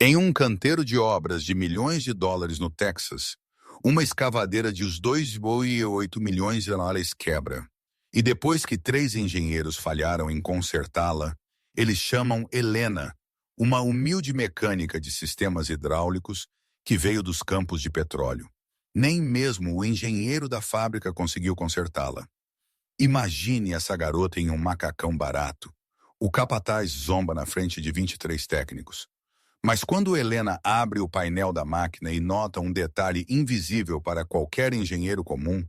Em um canteiro de obras de milhões de dólares no Texas, uma escavadeira de uns 2,8 milhões de dólares quebra. E depois que 3 engenheiros falharam em consertá-la, eles chamam Helena, uma humilde mecânica de sistemas hidráulicos que veio dos campos de petróleo. Nem mesmo o engenheiro da fábrica conseguiu consertá-la. Imagine essa garota em um macacão barato. O capataz zomba na frente de 23 técnicos. Mas quando Helena abre o painel da máquina e nota um detalhe invisível para qualquer engenheiro comum,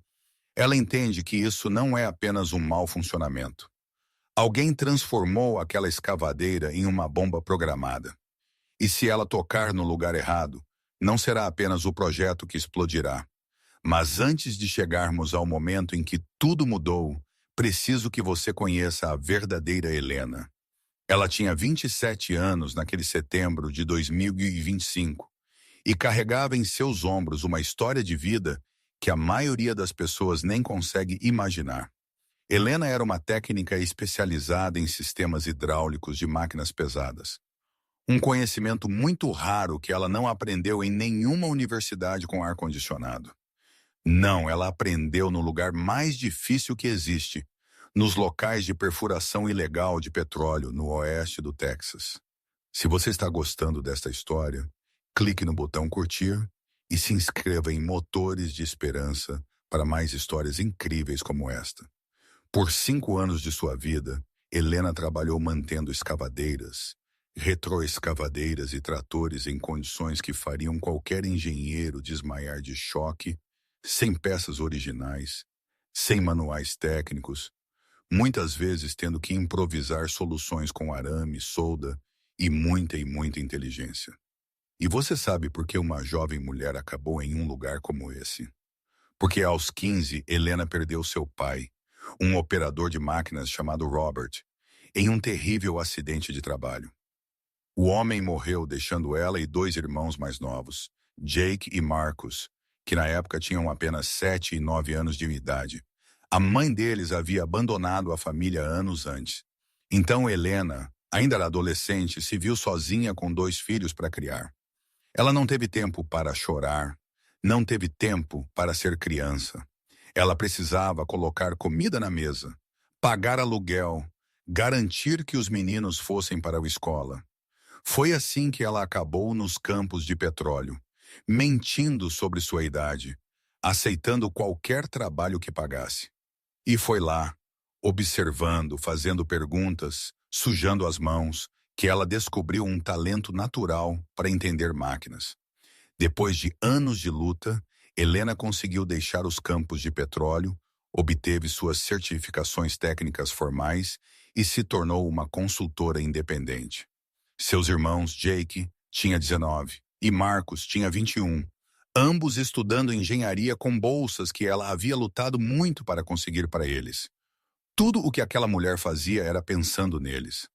ela entende que isso não é apenas um mau funcionamento. Alguém transformou aquela escavadeira em uma bomba programada. E se ela tocar no lugar errado, não será apenas o projeto que explodirá. Mas antes de chegarmos ao momento em que tudo mudou, preciso que você conheça a verdadeira Helena. Ela tinha 27 anos naquele setembro de 2025 e carregava em seus ombros uma história de vida que a maioria das pessoas nem consegue imaginar. Helena era uma técnica especializada em sistemas hidráulicos de máquinas pesadas. Um conhecimento muito raro que ela não aprendeu em nenhuma universidade com ar-condicionado. Não, ela aprendeu no lugar mais difícil que existe, nos locais de perfuração ilegal de petróleo no oeste do Texas. Se você está gostando desta história, clique no botão curtir e se inscreva em Motores de Esperança para mais histórias incríveis como esta. Por 5 anos de sua vida, Helena trabalhou mantendo escavadeiras, retroescavadeiras e tratores em condições que fariam qualquer engenheiro desmaiar de choque, sem peças originais, sem manuais técnicos, muitas vezes tendo que improvisar soluções com arame, solda e muita inteligência. E você sabe por que uma jovem mulher acabou em um lugar como esse? Porque aos 15, Helena perdeu seu pai, um operador de máquinas chamado Robert, em um terrível acidente de trabalho. O homem morreu deixando ela e 2 irmãos mais novos, Jake e Marcus, que na época tinham apenas 7 e 9 anos de idade. A mãe deles havia abandonado a família anos antes. Então Helena, ainda era adolescente, se viu sozinha com 2 filhos para criar. Ela não teve tempo para chorar, não teve tempo para ser criança. Ela precisava colocar comida na mesa, pagar aluguel, garantir que os meninos fossem para a escola. Foi assim que ela acabou nos campos de petróleo, mentindo sobre sua idade, aceitando qualquer trabalho que pagasse. E foi lá, observando, fazendo perguntas, sujando as mãos, que ela descobriu um talento natural para entender máquinas. Depois de anos de luta, Helena conseguiu deixar os campos de petróleo, obteve suas certificações técnicas formais e se tornou uma consultora independente. Seus irmãos, Jake, tinha 19, e Marcos tinha 21, ambos estudando engenharia com bolsas que ela havia lutado muito para conseguir para eles. Tudo o que aquela mulher fazia era pensando neles.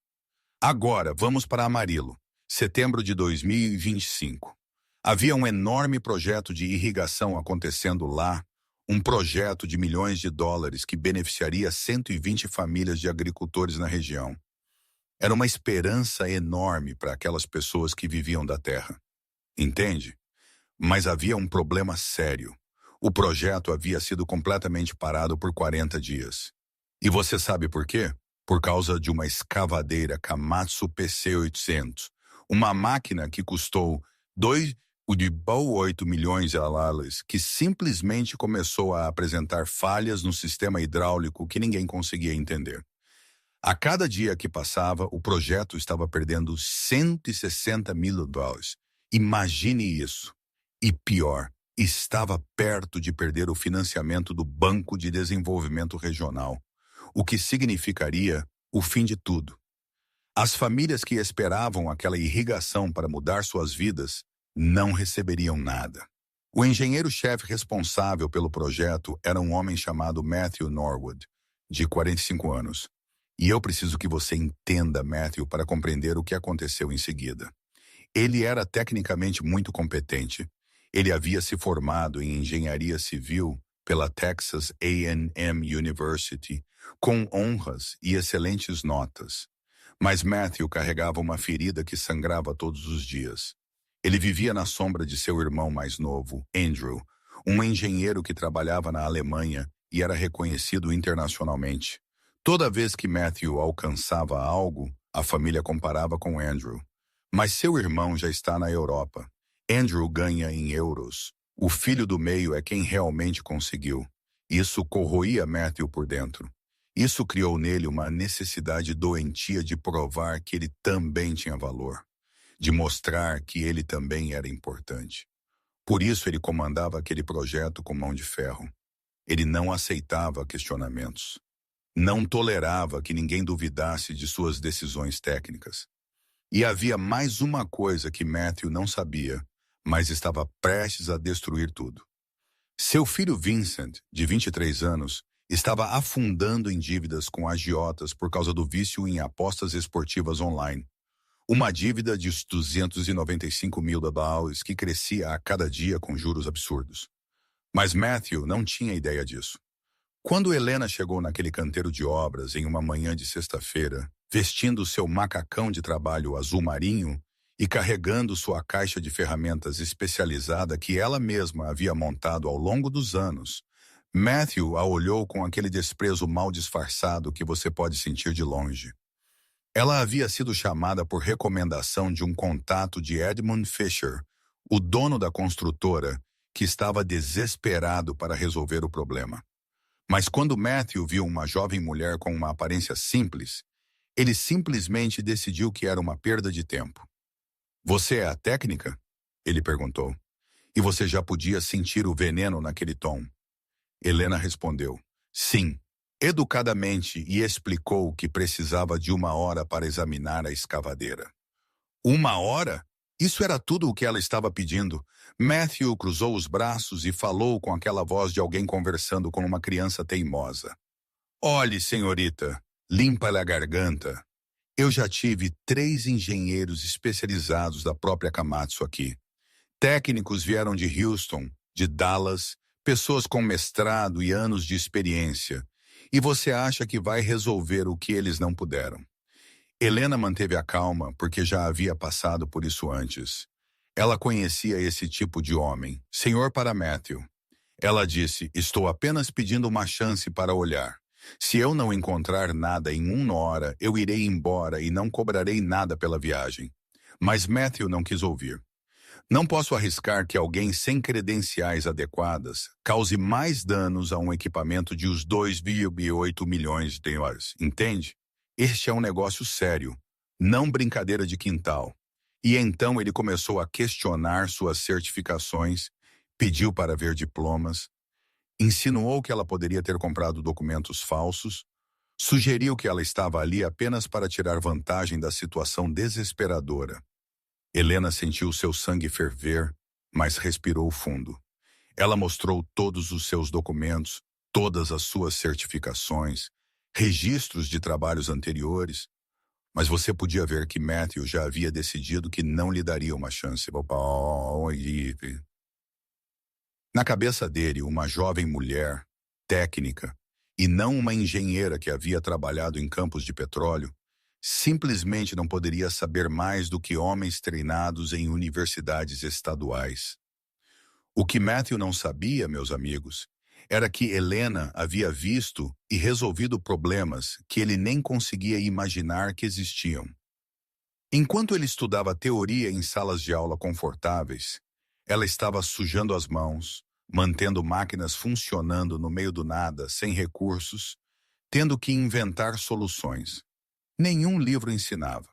Agora, vamos para Amarillo, setembro de 2025. Havia um enorme projeto de irrigação acontecendo lá, um projeto de milhões de dólares que beneficiaria 120 famílias de agricultores na região. Era uma esperança enorme para aquelas pessoas que viviam da terra. Entende? Mas havia um problema sério. O projeto havia sido completamente parado por 40 dias. E você sabe por quê? Por causa de uma escavadeira Komatsu PC800, uma máquina que custou 2,8 milhões de dólares, que simplesmente começou a apresentar falhas no sistema hidráulico que ninguém conseguia entender. A cada dia que passava, o projeto estava perdendo 160 mil dólares. Imagine isso. E pior, estava perto de perder o financiamento do Banco de Desenvolvimento Regional, o que significaria o fim de tudo. As famílias que esperavam aquela irrigação para mudar suas vidas não receberiam nada. O engenheiro-chefe responsável pelo projeto era um homem chamado Matthew Norwood, de 45 anos. E eu preciso que você entenda Matthew para compreender o que aconteceu em seguida. Ele era tecnicamente muito competente. Ele havia se formado em engenharia civil pela Texas A&M University, com honras e excelentes notas. Mas Matthew carregava uma ferida que sangrava todos os dias. Ele vivia na sombra de seu irmão mais novo, Andrew, um engenheiro que trabalhava na Alemanha e era reconhecido internacionalmente. Toda vez que Matthew alcançava algo, a família comparava com Andrew. Mas seu irmão já está na Europa. Andrew ganha em euros. O filho do meio é quem realmente conseguiu. Isso corroía Matthew por dentro. Isso criou nele uma necessidade doentia de provar que ele também tinha valor, de mostrar que ele também era importante. Por isso ele comandava aquele projeto com mão de ferro. Ele não aceitava questionamentos. Não tolerava que ninguém duvidasse de suas decisões técnicas. E havia mais uma coisa que Matthew não sabia, mas estava prestes a destruir tudo. Seu filho Vincent, de 23 anos, estava afundando em dívidas com agiotas por causa do vício em apostas esportivas online. Uma dívida de $295.000 que crescia a cada dia com juros absurdos. Mas Matthew não tinha ideia disso. Quando Helena chegou naquele canteiro de obras em uma manhã de sexta-feira, vestindo seu macacão de trabalho azul marinho e carregando sua caixa de ferramentas especializada que ela mesma havia montado ao longo dos anos, Matthew a olhou com aquele desprezo mal disfarçado que você pode sentir de longe. Ela havia sido chamada por recomendação de um contato de Edmund Fisher, o dono da construtora, que estava desesperado para resolver o problema. Mas quando Matthew viu uma jovem mulher com uma aparência simples, ele simplesmente decidiu que era uma perda de tempo. "Você é a técnica?" ele perguntou. E você já podia sentir o veneno naquele tom. Helena respondeu, sim, educadamente, e explicou que precisava de 1 hora para examinar a escavadeira. 1 hora? Isso era tudo o que ela estava pedindo. Matthew cruzou os braços e falou com aquela voz de alguém conversando com uma criança teimosa. Olhe, senhorita, limpa-lhe a garganta. Eu já tive 3 engenheiros especializados da própria Komatsu aqui. Técnicos vieram de Houston, de Dallas, pessoas com mestrado e anos de experiência. E você acha que vai resolver o que eles não puderam? Helena manteve a calma porque já havia passado por isso antes. Ela conhecia esse tipo de homem, senhor para Matthew. Ela disse, estou apenas pedindo uma chance para olhar. Se eu não encontrar nada em 1 hora, eu irei embora e não cobrarei nada pela viagem. Mas Matthew não quis ouvir. Não posso arriscar que alguém sem credenciais adequadas cause mais danos a um equipamento de os 2,8 milhões de dólares, entende? Este é um negócio sério, não brincadeira de quintal. E então ele começou a questionar suas certificações, pediu para ver diplomas, insinuou que ela poderia ter comprado documentos falsos, sugeriu que ela estava ali apenas para tirar vantagem da situação desesperadora. Helena sentiu seu sangue ferver, mas respirou fundo. Ela mostrou todos os seus documentos, todas as suas certificações, registros de trabalhos anteriores, mas você podia ver que Matthew já havia decidido que não lhe daria uma chance. Na cabeça dele, uma jovem mulher, técnica, e não uma engenheira que havia trabalhado em campos de petróleo, simplesmente não poderia saber mais do que homens treinados em universidades estaduais. O que Matthew não sabia, meus amigos, era que Helena havia visto e resolvido problemas que ele nem conseguia imaginar que existiam. Enquanto ele estudava teoria em salas de aula confortáveis, ela estava sujando as mãos, mantendo máquinas funcionando no meio do nada, sem recursos, tendo que inventar soluções. Nenhum livro ensinava.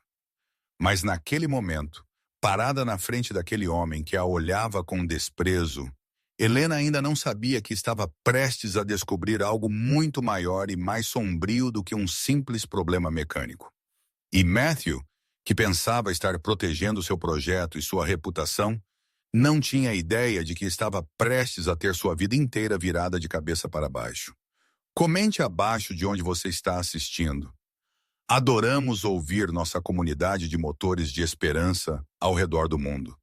Mas naquele momento, parada na frente daquele homem que a olhava com desprezo, Helena ainda não sabia que estava prestes a descobrir algo muito maior e mais sombrio do que um simples problema mecânico. E Matthew, que pensava estar protegendo seu projeto e sua reputação, não tinha ideia de que estava prestes a ter sua vida inteira virada de cabeça para baixo. Comente abaixo de onde você está assistindo. Adoramos ouvir nossa comunidade de motores de esperança ao redor do mundo.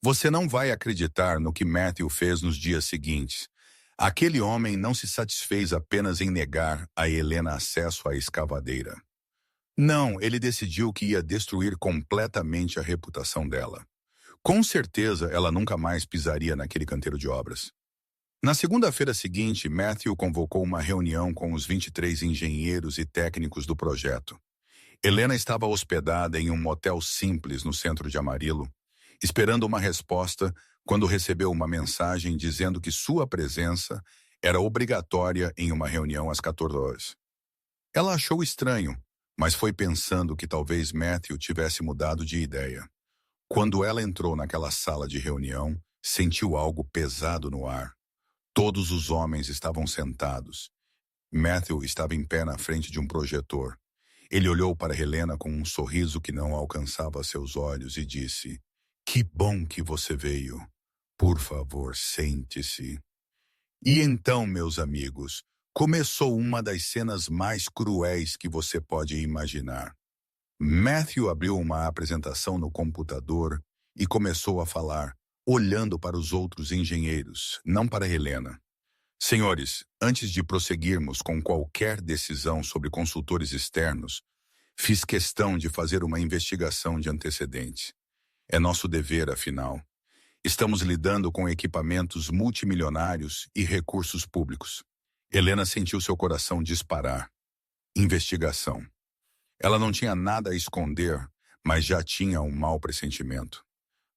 Você não vai acreditar no que Matthew fez nos dias seguintes. Aquele homem não se satisfez apenas em negar a Helena acesso à escavadeira. Não, ele decidiu que ia destruir completamente a reputação dela. Com certeza, ela nunca mais pisaria naquele canteiro de obras. Na segunda-feira seguinte, Matthew convocou uma reunião com os 23 engenheiros e técnicos do projeto. Helena estava hospedada em um motel simples no centro de Amarillo, esperando uma resposta quando recebeu uma mensagem dizendo que sua presença era obrigatória em uma reunião às 14 horas. Ela achou estranho, mas foi pensando que talvez Matthew tivesse mudado de ideia. Quando ela entrou naquela sala de reunião, sentiu algo pesado no ar. Todos os homens estavam sentados. Matthew estava em pé na frente de um projetor. Ele olhou para Helena com um sorriso que não alcançava seus olhos e disse: "Que bom que você veio. Por favor, sente-se." E então, meus amigos, começou uma das cenas mais cruéis que você pode imaginar. Matthew abriu uma apresentação no computador e começou a falar, olhando para os outros engenheiros, não para Helena. Senhores, antes de prosseguirmos com qualquer decisão sobre consultores externos, fiz questão de fazer uma investigação de antecedentes. É nosso dever, afinal. Estamos lidando com equipamentos multimilionários e recursos públicos. Helena sentiu seu coração disparar. Investigação. Ela não tinha nada a esconder, mas já tinha um mau pressentimento.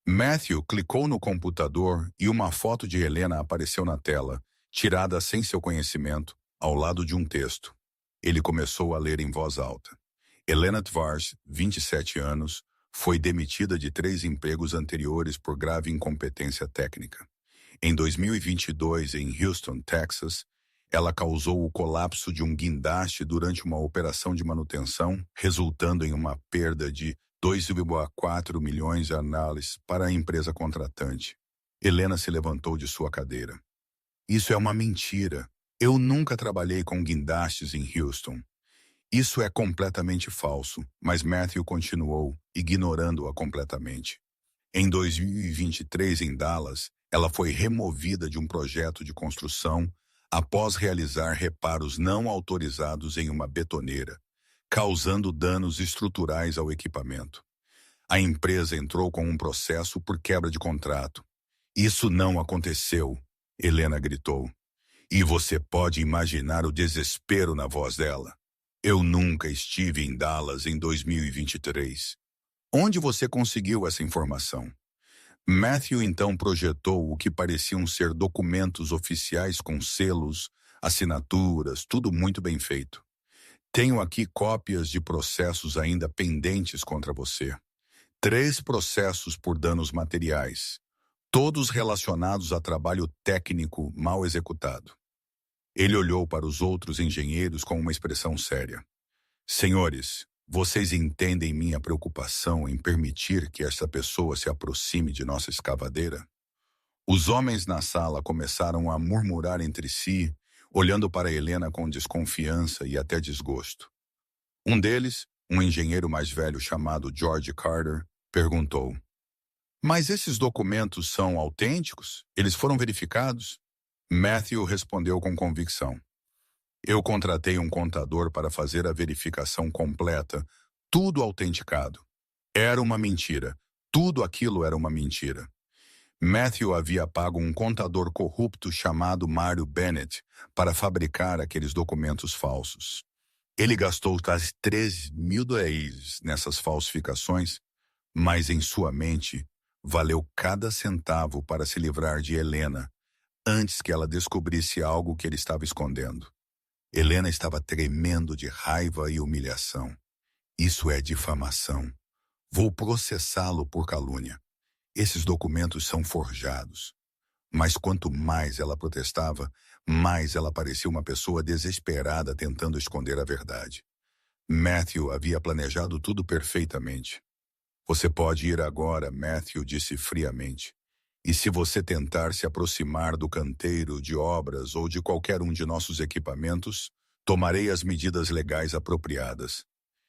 Matthew clicou no computador e uma foto de Helena apareceu na tela, tirada sem seu conhecimento, ao lado de um texto. Ele começou a ler em voz alta. Helena Tvarz, 27 anos, foi demitida de 3 empregos anteriores por grave incompetência técnica. Em 2022, em Houston, Texas, ela causou o colapso de um guindaste durante uma operação de manutenção, resultando em uma perda de 2,4 milhões anuais para a empresa contratante. Helena se levantou de sua cadeira. Isso é uma mentira. Eu nunca trabalhei com guindastes em Houston. Isso é completamente falso, mas Matthew continuou, ignorando-a completamente. Em 2023, em Dallas, ela foi removida de um projeto de construção após realizar reparos não autorizados em uma betoneira, causando danos estruturais ao equipamento. A empresa entrou com um processo por quebra de contrato. Isso não aconteceu, Helena gritou. E você pode imaginar o desespero na voz dela. Eu nunca estive em Dallas em 2023. Onde você conseguiu essa informação? Matthew então projetou o que pareciam ser documentos oficiais com selos, assinaturas, tudo muito bem feito. Tenho aqui cópias de processos ainda pendentes contra você. 3 processos por danos materiais, todos relacionados a trabalho técnico mal executado. Ele olhou para os outros engenheiros com uma expressão séria. Senhores, vocês entendem minha preocupação em permitir que esta pessoa se aproxime de nossa escavadeira? Os homens na sala começaram a murmurar entre si, olhando para Helena com desconfiança e até desgosto. Um deles, um engenheiro mais velho chamado George Carter, perguntou: "Mas esses documentos são autênticos? Eles foram verificados?" Matthew respondeu com convicção. Eu contratei um contador para fazer a verificação completa, tudo autenticado. Era uma mentira. Tudo aquilo era uma mentira. Matthew havia pago um contador corrupto chamado Mario Bennett para fabricar aqueles documentos falsos. Ele gastou quase $3.000 nessas falsificações, mas em sua mente valeu cada centavo para se livrar de Helena, antes que ela descobrisse algo que ele estava escondendo. Helena estava tremendo de raiva e humilhação. Isso é difamação. Vou processá-lo por calúnia. Esses documentos são forjados. Mas quanto mais ela protestava, mais ela parecia uma pessoa desesperada tentando esconder a verdade. Matthew havia planejado tudo perfeitamente. Você pode ir agora, Matthew disse friamente. E se você tentar se aproximar do canteiro de obras ou de qualquer um de nossos equipamentos, tomarei as medidas legais apropriadas.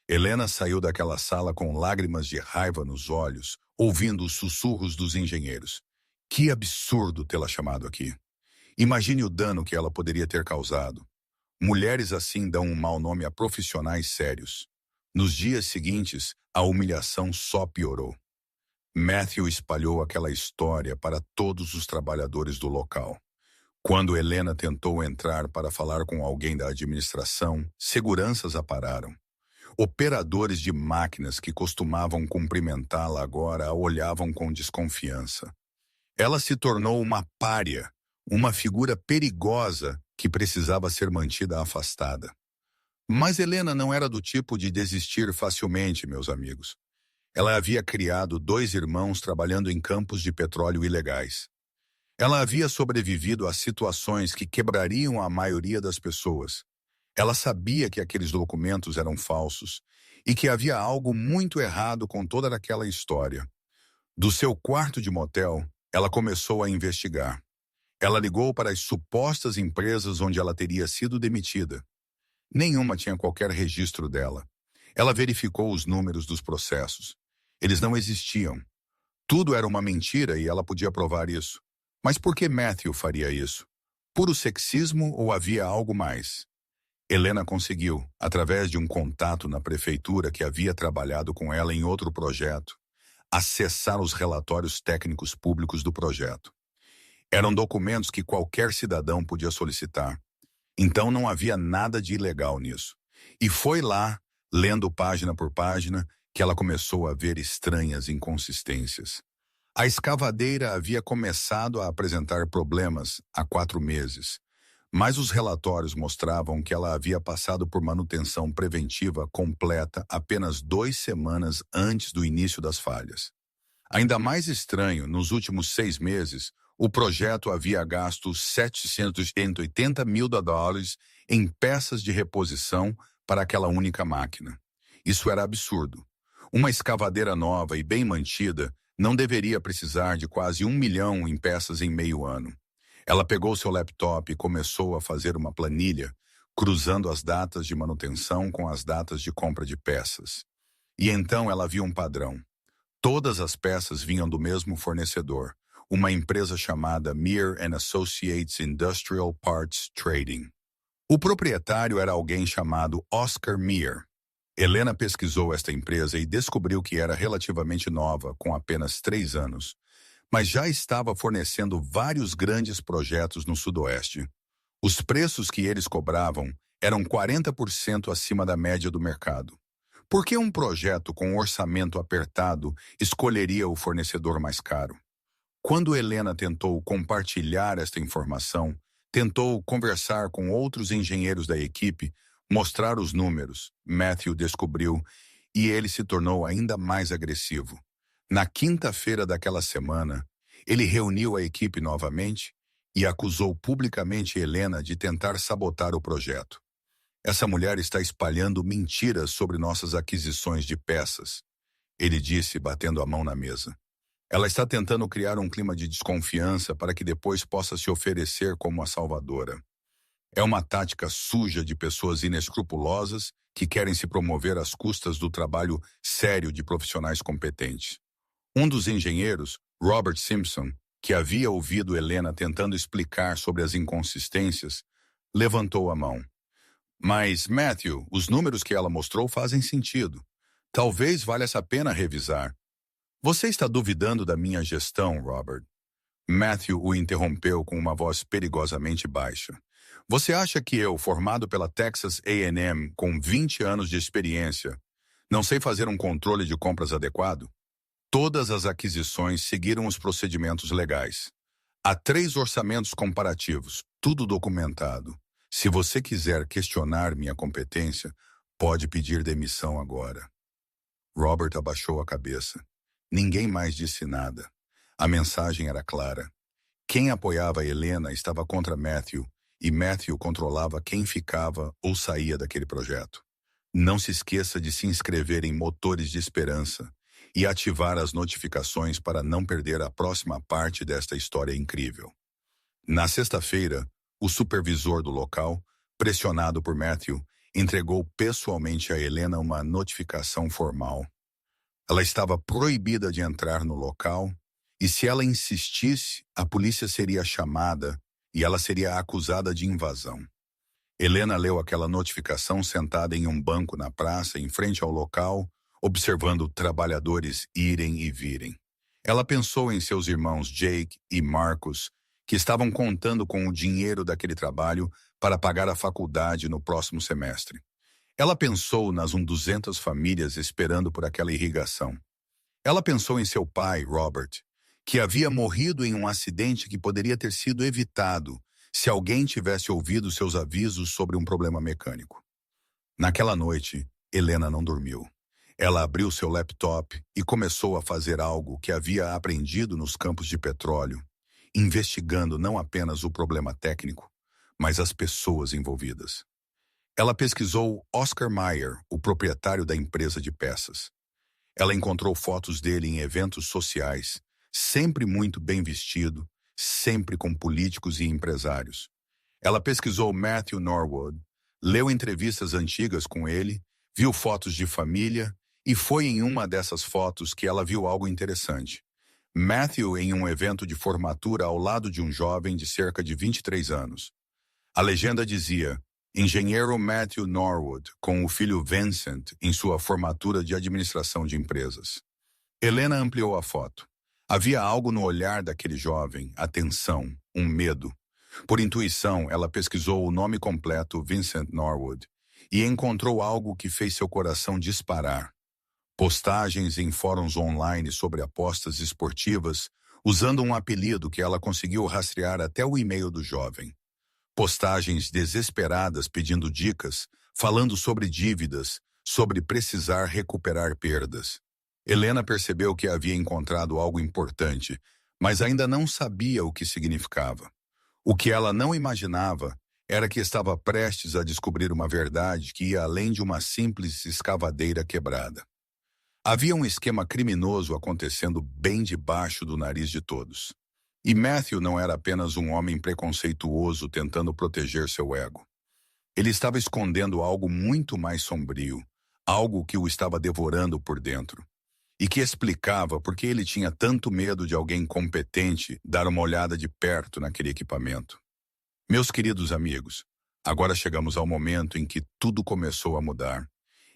Helena saiu daquela sala com lágrimas de raiva nos olhos, ouvindo os sussurros dos engenheiros. Que absurdo tê-la chamado aqui. Imagine o dano que ela poderia ter causado. Mulheres assim dão um mau nome a profissionais sérios. Nos dias seguintes, a humilhação só piorou. Matthew espalhou aquela história para todos os trabalhadores do local. Quando Helena tentou entrar para falar com alguém da administração, seguranças a pararam. Operadores de máquinas que costumavam cumprimentá-la agora a olhavam com desconfiança. Ela se tornou uma pária, uma figura perigosa que precisava ser mantida afastada. Mas Helena não era do tipo de desistir facilmente, meus amigos. Ela havia criado 2 irmãos trabalhando em campos de petróleo ilegais. Ela havia sobrevivido a situações que quebrariam a maioria das pessoas. Ela sabia que aqueles documentos eram falsos e que havia algo muito errado com toda aquela história. Do seu quarto de motel, ela começou a investigar. Ela ligou para as supostas empresas onde ela teria sido demitida. Nenhuma tinha qualquer registro dela. Ela verificou os números dos processos. Eles não existiam. Tudo era uma mentira e ela podia provar isso. Mas por que Matthew faria isso? Puro sexismo ou havia algo mais? Helena conseguiu, através de um contato na prefeitura que havia trabalhado com ela em outro projeto, acessar os relatórios técnicos públicos do projeto. Eram documentos que qualquer cidadão podia solicitar. Então não havia nada de ilegal nisso. E foi lá, lendo página por página, que ela começou a ver estranhas inconsistências. A escavadeira havia começado a apresentar problemas há 4 meses, mas os relatórios mostravam que ela havia passado por manutenção preventiva completa apenas 2 semanas antes do início das falhas. Ainda mais estranho, nos últimos 6 meses, o projeto havia gasto $780 mil em peças de reposição para aquela única máquina. Isso era absurdo. Uma escavadeira nova e bem mantida não deveria precisar de quase 1 milhão em peças em meio ano. Ela pegou seu laptop e começou a fazer uma planilha, cruzando as datas de manutenção com as datas de compra de peças. E então ela viu um padrão. Todas as peças vinham do mesmo fornecedor, uma empresa chamada Meir & Associates Industrial Parts Trading. O proprietário era alguém chamado Oscar Meir. Helena pesquisou esta empresa e descobriu que era relativamente nova, com apenas 3 anos, mas já estava fornecendo vários grandes projetos no Sudoeste. Os preços que eles cobravam eram 40% acima da média do mercado. Por que um projeto com orçamento apertado escolheria o fornecedor mais caro? Quando Helena tentou compartilhar esta informação, tentou conversar com outros engenheiros da equipe, mostrar os números, Matthew descobriu, e ele se tornou ainda mais agressivo. Na quinta-feira daquela semana, ele reuniu a equipe novamente e acusou publicamente Helena de tentar sabotar o projeto. Essa mulher está espalhando mentiras sobre nossas aquisições de peças, ele disse, batendo a mão na mesa. Ela está tentando criar um clima de desconfiança para que depois possa se oferecer como a salvadora. É uma tática suja de pessoas inescrupulosas que querem se promover às custas do trabalho sério de profissionais competentes. Um dos engenheiros, Robert Simpson, que havia ouvido Helena tentando explicar sobre as inconsistências, levantou a mão. Mas, Matthew, os números que ela mostrou fazem sentido. Talvez valha a pena revisar. Você está duvidando da minha gestão, Robert? Matthew o interrompeu com uma voz perigosamente baixa. Você acha que eu, formado pela Texas A&M, com 20 anos de experiência, não sei fazer um controle de compras adequado? Todas as aquisições seguiram os procedimentos legais. Há 3 orçamentos comparativos, tudo documentado. Se você quiser questionar minha competência, pode pedir demissão agora. Robert abaixou a cabeça. Ninguém mais disse nada. A mensagem era clara. Quem apoiava Helena estava contra Matthew, e Matthew controlava quem ficava ou saía daquele projeto. Não se esqueça de se inscrever em Motores de Esperança e ativar as notificações para não perder a próxima parte desta história incrível. Na sexta-feira, o supervisor do local, pressionado por Matthew, entregou pessoalmente a Helena uma notificação formal. Ela estava proibida de entrar no local e, se ela insistisse, a polícia seria chamada e ela seria acusada de invasão. Helena leu aquela notificação sentada em um banco na praça, em frente ao local, observando trabalhadores irem e virem. Ela pensou em seus irmãos Jake e Marcus, que estavam contando com o dinheiro daquele trabalho para pagar a faculdade no próximo semestre. Ela pensou nas 200 famílias esperando por aquela irrigação. Ela pensou em seu pai, Robert, que havia morrido em um acidente que poderia ter sido evitado se alguém tivesse ouvido seus avisos sobre um problema mecânico. Naquela noite, Helena não dormiu. Ela abriu seu laptop e começou a fazer algo que havia aprendido nos campos de petróleo, investigando não apenas o problema técnico, mas as pessoas envolvidas. Ela pesquisou Oscar Mayer, o proprietário da empresa de peças. Ela encontrou fotos dele em eventos sociais, sempre muito bem vestido, sempre com políticos e empresários. Ela pesquisou Matthew Norwood, leu entrevistas antigas com ele, viu fotos de família e foi em uma dessas fotos que ela viu algo interessante. Matthew em um evento de formatura ao lado de um jovem de cerca de 23 anos. A legenda dizia: Engenheiro Matthew Norwood, com o filho Vincent em sua formatura de administração de empresas. Helena ampliou a foto. Havia algo no olhar daquele jovem, atenção, um medo. Por intuição, ela pesquisou o nome completo Vincent Norwood e encontrou algo que fez seu coração disparar. Postagens em fóruns online sobre apostas esportivas, usando um apelido que ela conseguiu rastrear até o e-mail do jovem. Postagens desesperadas pedindo dicas, falando sobre dívidas, sobre precisar recuperar perdas. Helena percebeu que havia encontrado algo importante, mas ainda não sabia o que significava. O que ela não imaginava era que estava prestes a descobrir uma verdade que ia além de uma simples escavadeira quebrada. Havia um esquema criminoso acontecendo bem debaixo do nariz de todos. E Matthew não era apenas um homem preconceituoso tentando proteger seu ego. Ele estava escondendo algo muito mais sombrio, algo que o estava devorando por dentro, e que explicava por que ele tinha tanto medo de alguém competente dar uma olhada de perto naquele equipamento. Meus queridos amigos, agora chegamos ao momento em que tudo começou a mudar.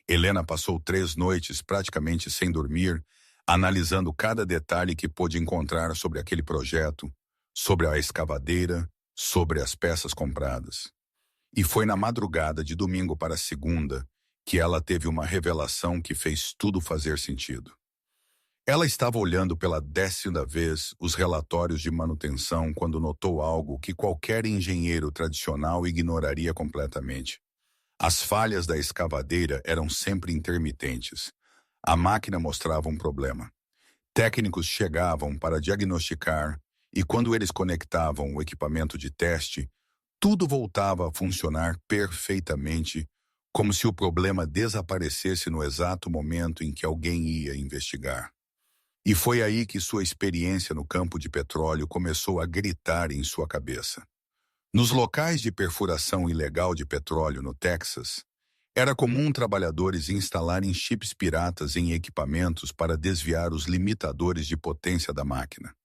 Helena passou 3 noites praticamente sem dormir, analisando cada detalhe que pôde encontrar sobre aquele projeto, sobre a escavadeira, sobre as peças compradas. E foi na madrugada de domingo para segunda que ela teve uma revelação que fez tudo fazer sentido. Ela estava olhando pela 10ª vez os relatórios de manutenção quando notou algo que qualquer engenheiro tradicional ignoraria completamente. As falhas da escavadeira eram sempre intermitentes. A máquina mostrava um problema. Técnicos chegavam para diagnosticar e quando eles conectavam o equipamento de teste, tudo voltava a funcionar perfeitamente, como se o problema desaparecesse no exato momento em que alguém ia investigar. E foi aí que sua experiência no campo de petróleo começou a gritar em sua cabeça. Nos locais de perfuração ilegal de petróleo no Texas, era comum trabalhadores instalarem chips piratas em equipamentos para desviar os limitadores de potência da máquina.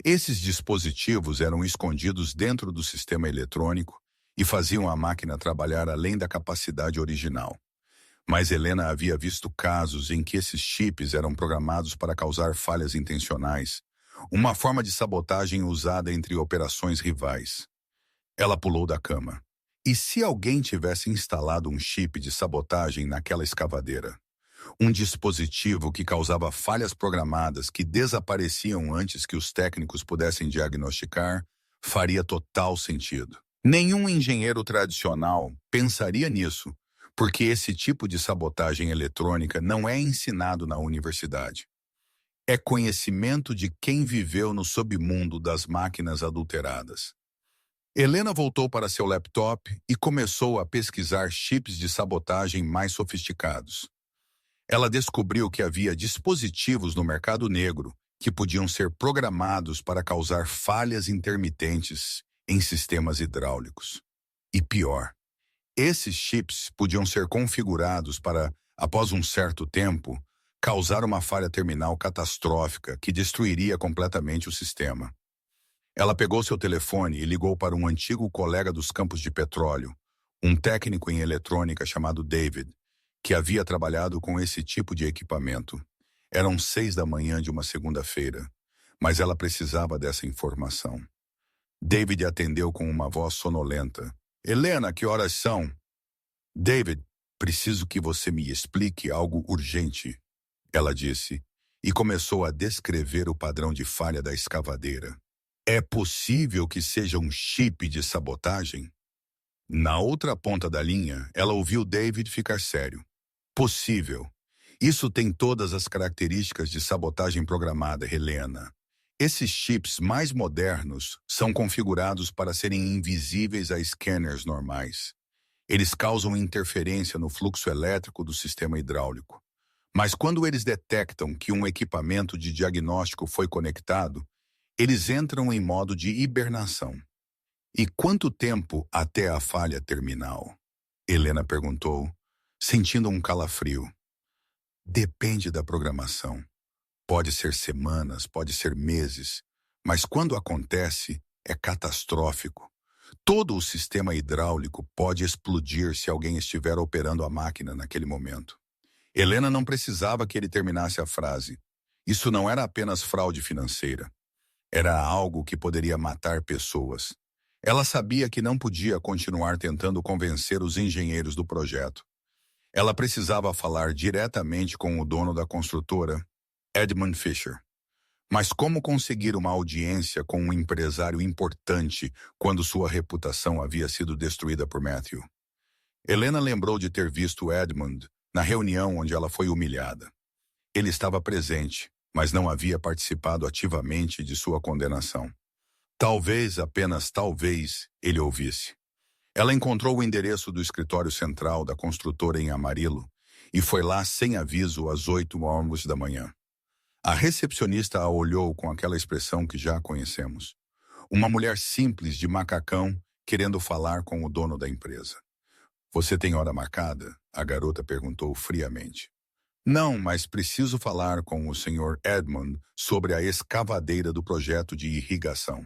Esses dispositivos eram escondidos dentro do sistema eletrônico e faziam a máquina trabalhar além da capacidade original. Mas Helena havia visto casos em que esses chips eram programados para causar falhas intencionais, uma forma de sabotagem usada entre operações rivais. Ela pulou da cama. E se alguém tivesse instalado um chip de sabotagem naquela escavadeira? Um dispositivo que causava falhas programadas que desapareciam antes que os técnicos pudessem diagnosticar, faria total sentido. Nenhum engenheiro tradicional pensaria nisso, porque esse tipo de sabotagem eletrônica não é ensinado na universidade. É conhecimento de quem viveu no submundo das máquinas adulteradas. Helena voltou para seu laptop e começou a pesquisar chips de sabotagem mais sofisticados. Ela descobriu que havia dispositivos no mercado negro que podiam ser programados para causar falhas intermitentes em sistemas hidráulicos. E pior, esses chips podiam ser configurados para, após um certo tempo, causar uma falha terminal catastrófica que destruiria completamente o sistema. Ela pegou seu telefone e ligou para um antigo colega dos campos de petróleo, um técnico em eletrônica chamado David, que havia trabalhado com esse tipo de equipamento. Eram 6 da manhã de uma segunda-feira, mas ela precisava dessa informação. David atendeu com uma voz sonolenta. Helena, que horas são? David, preciso que você me explique algo urgente, ela disse, e começou a descrever o padrão de falha da escavadeira. É possível que seja um chip de sabotagem? Na outra ponta da linha, ela ouviu David ficar sério. Possível. Isso tem todas as características de sabotagem programada, Helena. Esses chips mais modernos são configurados para serem invisíveis a scanners normais. Eles causam interferência no fluxo elétrico do sistema hidráulico. Mas quando eles detectam que um equipamento de diagnóstico foi conectado, eles entram em modo de hibernação. E quanto tempo até a falha terminal? Helena perguntou, sentindo um calafrio. Depende da programação. Pode ser semanas, pode ser meses, mas quando acontece, é catastrófico. Todo o sistema hidráulico pode explodir se alguém estiver operando a máquina naquele momento. Helena não precisava que ele terminasse a frase. Isso não era apenas fraude financeira. Era algo que poderia matar pessoas. Ela sabia que não podia continuar tentando convencer os engenheiros do projeto. Ela precisava falar diretamente com o dono da construtora, Edmund Fisher. Mas como conseguir uma audiência com um empresário importante quando sua reputação havia sido destruída por Matthew? Helena lembrou de ter visto Edmund na reunião onde ela foi humilhada. Ele estava presente, mas não havia participado ativamente de sua condenação. Talvez, apenas talvez, ele ouvisse. Ela encontrou o endereço do escritório central da construtora em Amarillo e foi lá sem aviso às 8h da manhã. A recepcionista a olhou com aquela expressão que já conhecemos. Uma mulher simples de macacão querendo falar com o dono da empresa. Você tem hora marcada? A garota perguntou friamente. Não, mas preciso falar com o Sr. Edmund sobre a escavadeira do projeto de irrigação.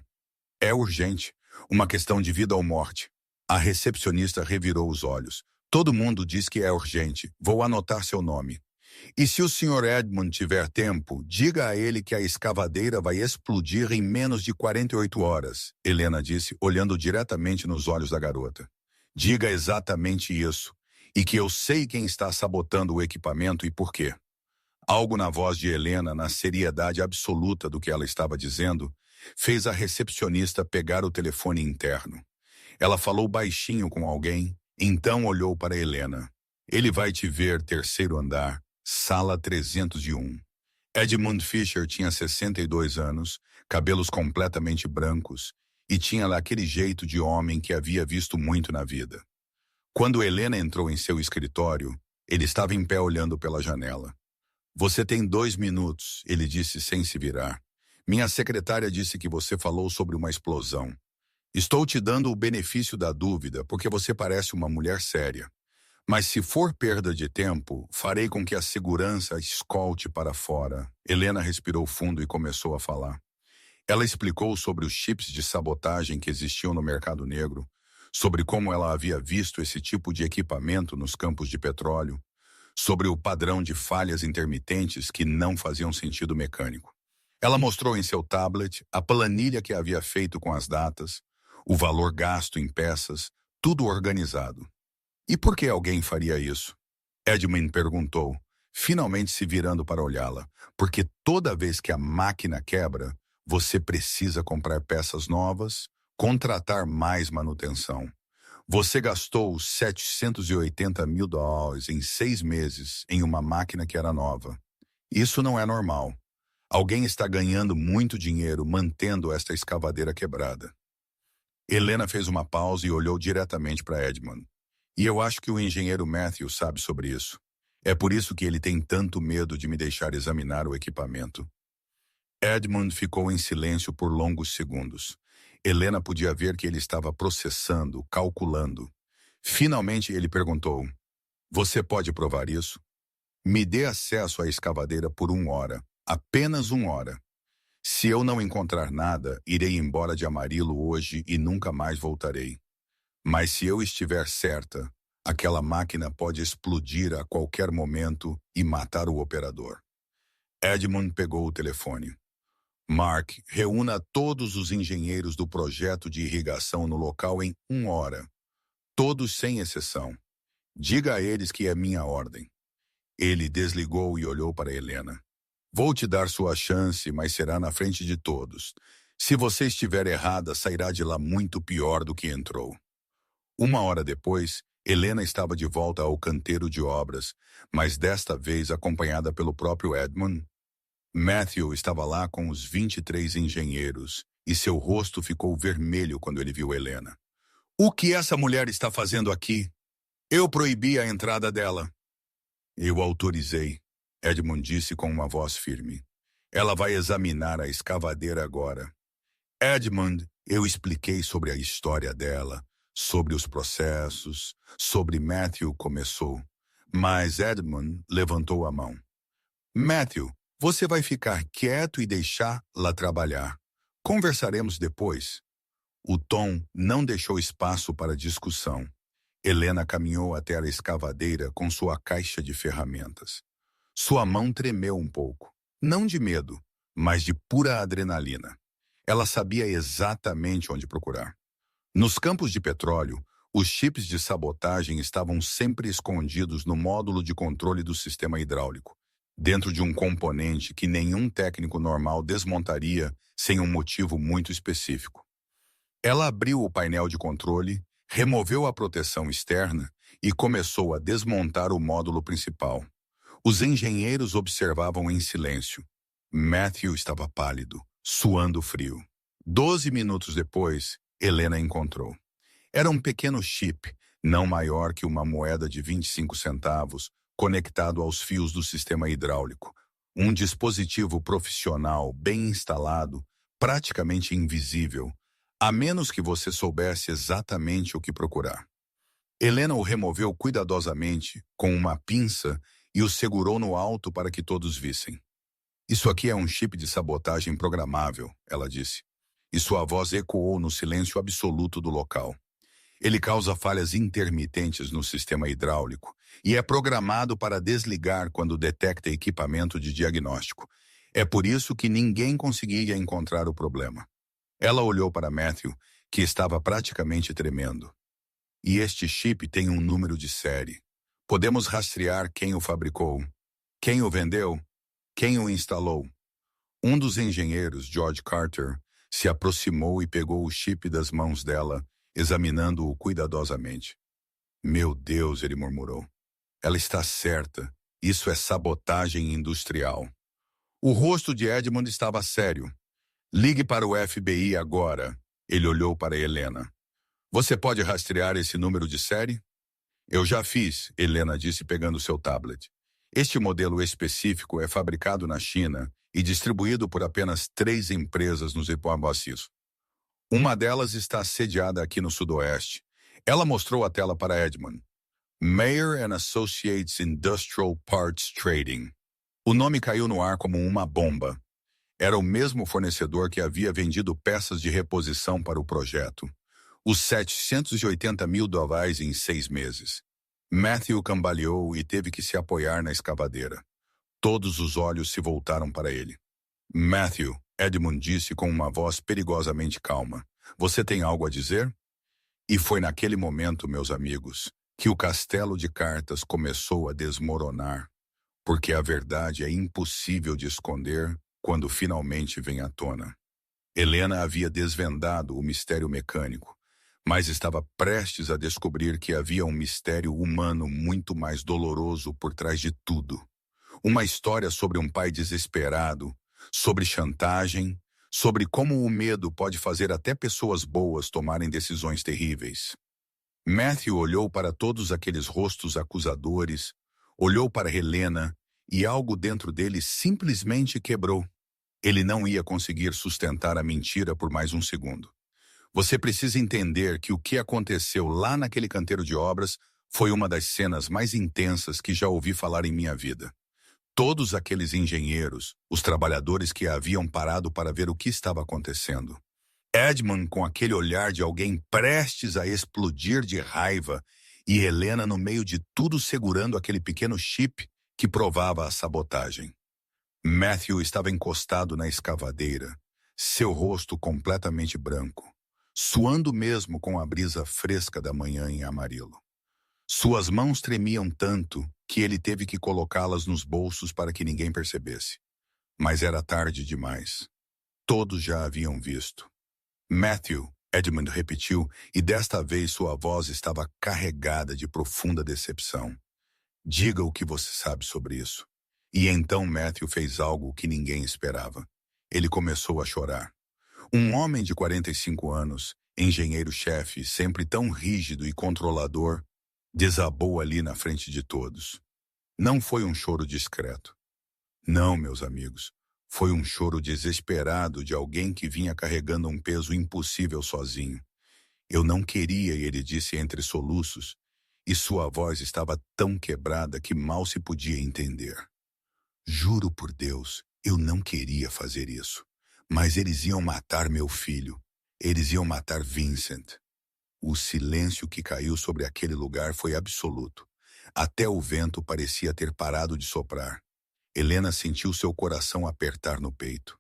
É urgente, uma questão de vida ou morte. A recepcionista revirou os olhos. Todo mundo diz que é urgente. Vou anotar seu nome. E se o Sr. Edmund tiver tempo, diga a ele que a escavadeira vai explodir em menos de 48 horas, Helena disse, olhando diretamente nos olhos da garota. Diga exatamente isso, e que eu sei quem está sabotando o equipamento e por quê. Algo na voz de Helena, na seriedade absoluta do que ela estava dizendo, fez a recepcionista pegar o telefone interno. Ela falou baixinho com alguém, então olhou para Helena. Ele vai te ver, terceiro andar, sala 301. Edmund Fisher tinha 62 anos, cabelos completamente brancos, e tinha lá aquele jeito de homem que havia visto muito na vida. Quando Helena entrou em seu escritório, ele estava em pé olhando pela janela. Você tem 2 minutos, ele disse sem se virar. Minha secretária disse que você falou sobre uma explosão. Estou te dando o benefício da dúvida porque você parece uma mulher séria. Mas se for perda de tempo, farei com que a segurança a escolte para fora. Helena respirou fundo e começou a falar. Ela explicou sobre os chips de sabotagem que existiam no mercado negro, sobre como ela havia visto esse tipo de equipamento nos campos de petróleo, sobre o padrão de falhas intermitentes que não faziam sentido mecânico. Ela mostrou em seu tablet a planilha que havia feito com as datas, o valor gasto em peças, tudo organizado. E por que alguém faria isso? Edmund perguntou, finalmente se virando para olhá-la. Porque toda vez que a máquina quebra, você precisa comprar peças novas, contratar mais manutenção. Você gastou $780 mil em 6 meses em uma máquina que era nova. Isso não é normal. Alguém está ganhando muito dinheiro mantendo esta escavadeira quebrada. Helena fez uma pausa e olhou diretamente para Edmund. E eu acho que o engenheiro Matthew sabe sobre isso. É por isso que ele tem tanto medo de me deixar examinar o equipamento. Edmund ficou em silêncio por longos segundos. Helena podia ver que ele estava processando, calculando. Finalmente ele perguntou, você pode provar isso? Me dê acesso à escavadeira por 1 hora, apenas 1 hora. Se eu não encontrar nada, irei embora de Amarillo hoje e nunca mais voltarei. Mas se eu estiver certa, aquela máquina pode explodir a qualquer momento e matar o operador. Edmund pegou o telefone. Mark, reúna todos os engenheiros do projeto de irrigação no local em 1 hora. Todos sem exceção. Diga a eles que é minha ordem. Ele desligou e olhou para Helena. Vou te dar sua chance, mas será na frente de todos. Se você estiver errada, sairá de lá muito pior do que entrou. 1 hora depois, Helena estava de volta ao canteiro de obras, mas desta vez acompanhada pelo próprio Edmund. Matthew estava lá com os 23 engenheiros, e seu rosto ficou vermelho quando ele viu Helena. O que essa mulher está fazendo aqui? Eu proibi a entrada dela. Eu autorizei, Edmund disse com uma voz firme. Ela vai examinar a escavadeira agora. Edmund, eu expliquei sobre a história dela, sobre os processos, sobre Matthew começou. Mas Edmund levantou a mão. Matthew, você vai ficar quieto e deixá-la trabalhar. Conversaremos depois. O Tom não deixou espaço para discussão. Helena caminhou até a escavadeira com sua caixa de ferramentas. Sua mão tremeu um pouco, não de medo, mas de pura adrenalina. Ela sabia exatamente onde procurar. Nos campos de petróleo, os chips de sabotagem estavam sempre escondidos no módulo de controle do sistema hidráulico, dentro de um componente que nenhum técnico normal desmontaria sem um motivo muito específico. Ela abriu o painel de controle, removeu a proteção externa e começou a desmontar o módulo principal. Os engenheiros observavam em silêncio. Matthew estava pálido, suando frio. 12 minutos depois, Helena encontrou. Era um pequeno chip, não maior que uma moeda de 25 centavos, conectado aos fios do sistema hidráulico. Um dispositivo profissional bem instalado, praticamente invisível, a menos que você soubesse exatamente o que procurar. Helena o removeu cuidadosamente, com uma pinça, e o segurou no alto para que todos vissem. Isso aqui é um chip de sabotagem programável, ela disse. E sua voz ecoou no silêncio absoluto do local. Ele causa falhas intermitentes no sistema hidráulico e é programado para desligar quando detecta equipamento de diagnóstico. É por isso que ninguém conseguia encontrar o problema. Ela olhou para Matthew, que estava praticamente tremendo. E este chip tem um número de série. Podemos rastrear quem o fabricou, quem o vendeu, quem o instalou. Um dos engenheiros, George Carter, se aproximou e pegou o chip das mãos dela, examinando-o cuidadosamente. Meu Deus, ele murmurou. Ela está certa. Isso é sabotagem industrial. O rosto de Edmund estava sério. Ligue para o FBI agora. Ele olhou para Helena. Você pode rastrear esse número de série? Eu já fiz, Helena disse pegando seu tablet. Este modelo específico é fabricado na China e distribuído por apenas 3 empresas no Japão maciço. Uma delas está sediada aqui no Sudoeste. Ela mostrou a tela para Edmund. Mayer and Associates Industrial Parts Trading. O nome caiu no ar como uma bomba. Era o mesmo fornecedor que havia vendido peças de reposição para o projeto. Os $780 mil em 6 meses. Matthew cambaleou e teve que se apoiar na escavadeira. Todos os olhos se voltaram para ele. Matthew, Edmund disse com uma voz perigosamente calma. Você tem algo a dizer? E foi naquele momento, meus amigos, que o castelo de cartas começou a desmoronar, porque a verdade é impossível de esconder quando finalmente vem à tona. Helena havia desvendado o mistério mecânico, mas estava prestes a descobrir que havia um mistério humano muito mais doloroso por trás de tudo. Uma história sobre um pai desesperado, sobre chantagem, sobre como o medo pode fazer até pessoas boas tomarem decisões terríveis. Matthew olhou para todos aqueles rostos acusadores, olhou para Helena e algo dentro dele simplesmente quebrou. Ele não ia conseguir sustentar a mentira por mais um segundo. Você precisa entender que o que aconteceu lá naquele canteiro de obras foi uma das cenas mais intensas que já ouvi falar em minha vida. Todos aqueles engenheiros, os trabalhadores que haviam parado para ver o que estava acontecendo. Edmund com aquele olhar de alguém prestes a explodir de raiva e Helena no meio de tudo segurando aquele pequeno chip que provava a sabotagem. Matthew estava encostado na escavadeira, seu rosto completamente branco, suando mesmo com a brisa fresca da manhã em Amarillo. Suas mãos tremiam tanto que ele teve que colocá-las nos bolsos para que ninguém percebesse. Mas era tarde demais. Todos já haviam visto. Matthew, Edmund repetiu, e desta vez sua voz estava carregada de profunda decepção. Diga o que você sabe sobre isso. E então Matthew fez algo que ninguém esperava. Ele começou a chorar. Um homem de 45 anos, engenheiro-chefe, sempre tão rígido e controlador, desabou ali na frente de todos. Não foi um choro discreto. Não, meus amigos. Foi um choro desesperado de alguém que vinha carregando um peso impossível sozinho. Eu não queria, ele disse entre soluços, e sua voz estava tão quebrada que mal se podia entender. Juro por Deus, eu não queria fazer isso. Mas eles iam matar meu filho. Eles iam matar Vincent. O silêncio que caiu sobre aquele lugar foi absoluto. Até o vento parecia ter parado de soprar. Helena sentiu seu coração apertar no peito.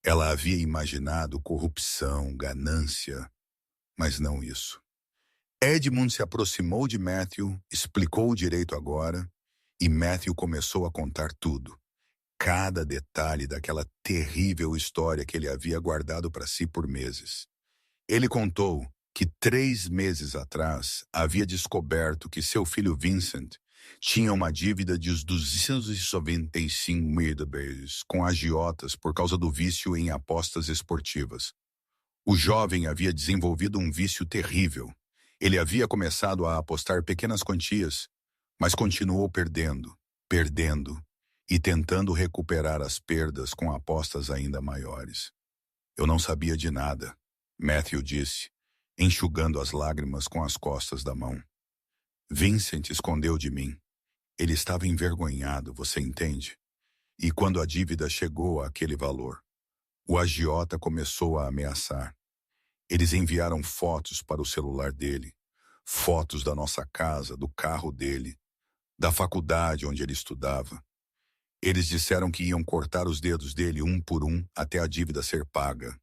Ela havia imaginado corrupção, ganância, mas não isso. Edmund se aproximou de Matthew, explicou o direito agora, e Matthew começou a contar tudo. Cada detalhe daquela terrível história que ele havia guardado para si por meses. Ele contou que 3 meses atrás havia descoberto que seu filho Vincent tinha uma dívida de $295 mil com agiotas por causa do vício em apostas esportivas. O jovem havia desenvolvido um vício terrível. Ele havia começado a apostar pequenas quantias, mas continuou perdendo, e tentando recuperar as perdas com apostas ainda maiores. Eu não sabia de nada, Matthew disse, enxugando as lágrimas com as costas da mão. Vincent escondeu de mim. Ele estava envergonhado, você entende? E quando a dívida chegou àquele valor, o agiota começou a ameaçar. Eles enviaram fotos para o celular dele, fotos da nossa casa, do carro dele, da faculdade onde ele estudava. Eles disseram que iam cortar os dedos dele um por um até a dívida ser paga.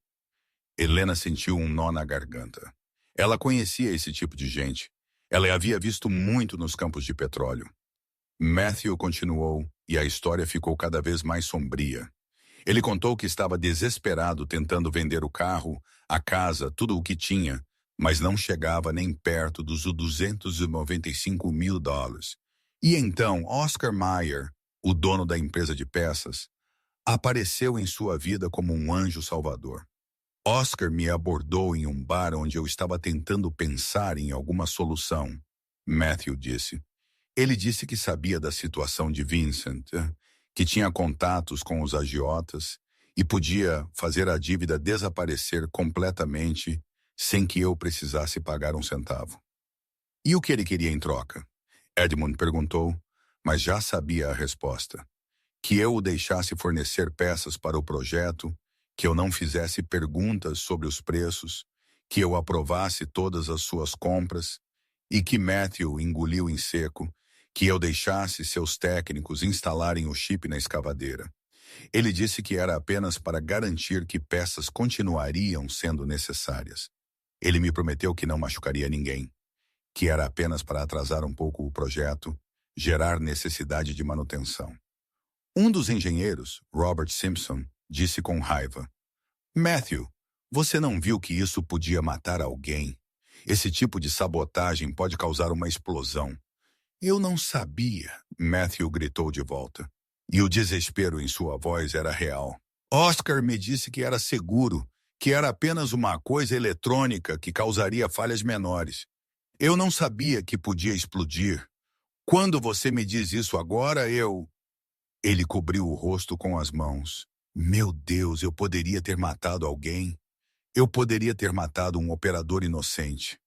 Helena sentiu um nó na garganta. Ela conhecia esse tipo de gente. Ela havia visto muito nos campos de petróleo. Matthew continuou, e a história ficou cada vez mais sombria. Ele contou que estava desesperado tentando vender o carro, a casa, tudo o que tinha, mas não chegava nem perto dos $295 mil. E então Oscar Mayer, o dono da empresa de peças, apareceu em sua vida como um anjo salvador. Oscar me abordou em um bar onde eu estava tentando pensar em alguma solução, Matthew disse. Ele disse que sabia da situação de Vincent, que tinha contatos com os agiotas e podia fazer a dívida desaparecer completamente sem que eu precisasse pagar um centavo. E o que ele queria em troca? Edmund perguntou, mas já sabia a resposta. Que eu o deixasse fornecer peças para o projeto, que eu não fizesse perguntas sobre os preços, que eu aprovasse todas as suas compras, e que Matthew engoliu em seco, que eu deixasse seus técnicos instalarem o chip na escavadeira. Ele disse que era apenas para garantir que peças continuariam sendo necessárias. Ele me prometeu que não machucaria ninguém, que era apenas para atrasar um pouco o projeto, gerar necessidade de manutenção. Um dos engenheiros, Robert Simpson, disse com raiva, Matthew, você não viu que isso podia matar alguém? Esse tipo de sabotagem pode causar uma explosão. Eu não sabia, Matthew gritou de volta. E o desespero em sua voz era real. Oscar me disse que era seguro, que era apenas uma coisa eletrônica que causaria falhas menores. Eu não sabia que podia explodir. Quando você me diz isso agora, eu... Ele cobriu o rosto com as mãos. Meu Deus, eu poderia ter matado alguém. Eu poderia ter matado um operador inocente.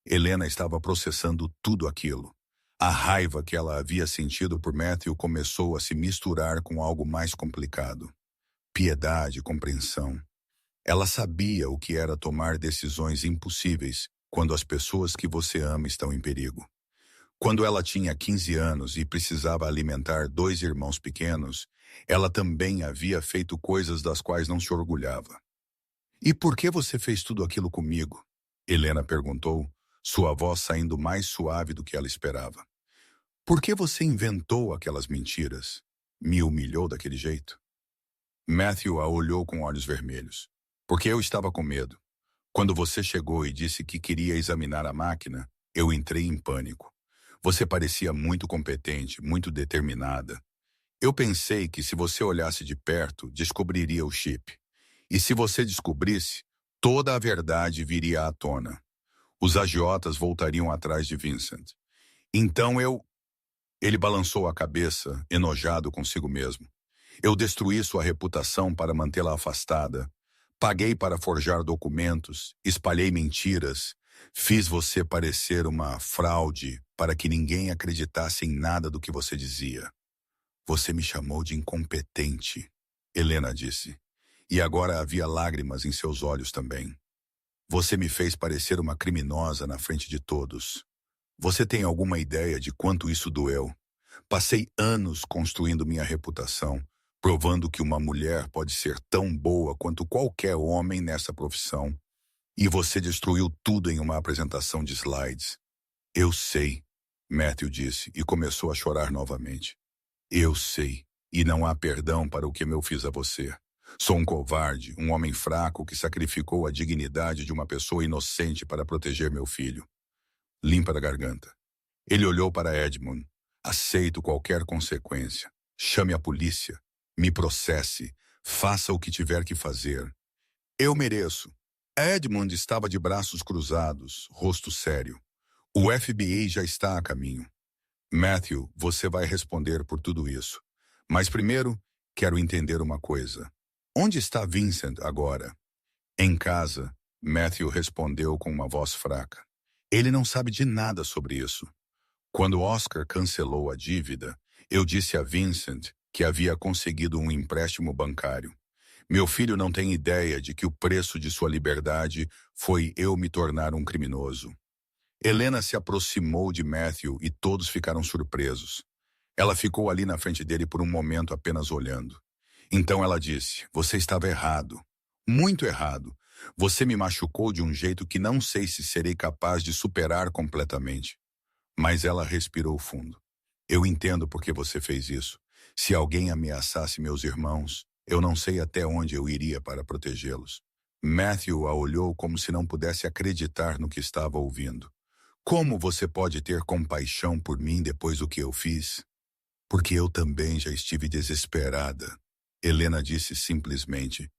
Helena estava processando tudo aquilo. A raiva que ela havia sentido por Matthew começou a se misturar com algo mais complicado. Piedade, compreensão. Ela sabia o que era tomar decisões impossíveis quando as pessoas que você ama estão em perigo. Quando ela tinha 15 anos e precisava alimentar 2 irmãos pequenos, Ela também havia feito coisas das quais não se orgulhava. E por que você fez tudo aquilo comigo? Helena perguntou, sua voz saindo mais suave do que ela esperava. Por que você inventou aquelas mentiras? Me humilhou daquele jeito? Matthew a olhou com olhos vermelhos. Porque eu estava com medo. Quando você chegou e disse que queria examinar a máquina, eu entrei em pânico. Você parecia muito competente, muito determinada. Eu pensei que se você olhasse de perto, descobriria o chip. E se você descobrisse, toda a verdade viria à tona. Os agiotas voltariam atrás de Vincent. Então eu... Ele balançou a cabeça, enojado consigo mesmo. Eu destruí sua reputação para mantê-la afastada. Paguei para forjar documentos, espalhei mentiras, fiz você parecer uma fraude para que ninguém acreditasse em nada do que você dizia. Você me chamou de incompetente, Helena disse. E agora havia lágrimas em seus olhos também. Você me fez parecer uma criminosa na frente de todos. Você tem alguma ideia de quanto isso doeu? Passei anos construindo minha reputação, provando que uma mulher pode ser tão boa quanto qualquer homem nessa profissão. E você destruiu tudo em uma apresentação de slides. Eu sei, Matthew disse e começou a chorar novamente. Eu sei, e não há perdão para o que eu fiz a você. Sou um covarde, um homem fraco que sacrificou a dignidade de uma pessoa inocente para proteger meu filho. Limpa a garganta. Ele olhou para Edmund. Aceito qualquer consequência. Chame a polícia. Me processe. Faça o que tiver que fazer. Eu mereço. Edmund estava de braços cruzados, rosto sério. O FBI já está a caminho. Matthew, você vai responder por tudo isso. Mas primeiro, quero entender uma coisa. Onde está Vincent agora? Em casa, Matthew respondeu com uma voz fraca. Ele não sabe de nada sobre isso. Quando Oscar cancelou a dívida, eu disse a Vincent que havia conseguido um empréstimo bancário. Meu filho não tem ideia de que o preço de sua liberdade foi eu me tornar um criminoso. Helena se aproximou de Matthew e todos ficaram surpresos. Ela ficou ali na frente dele por um momento apenas olhando. Então ela disse, você estava errado. Muito errado. Você me machucou de um jeito que não sei se serei capaz de superar completamente. Mas ela respirou fundo. Eu entendo por que você fez isso. Se alguém ameaçasse meus irmãos, eu não sei até onde eu iria para protegê-los. Matthew a olhou como se não pudesse acreditar no que estava ouvindo. Como você pode ter compaixão por mim depois do que eu fiz? Porque eu também já estive desesperada. Helena disse simplesmente.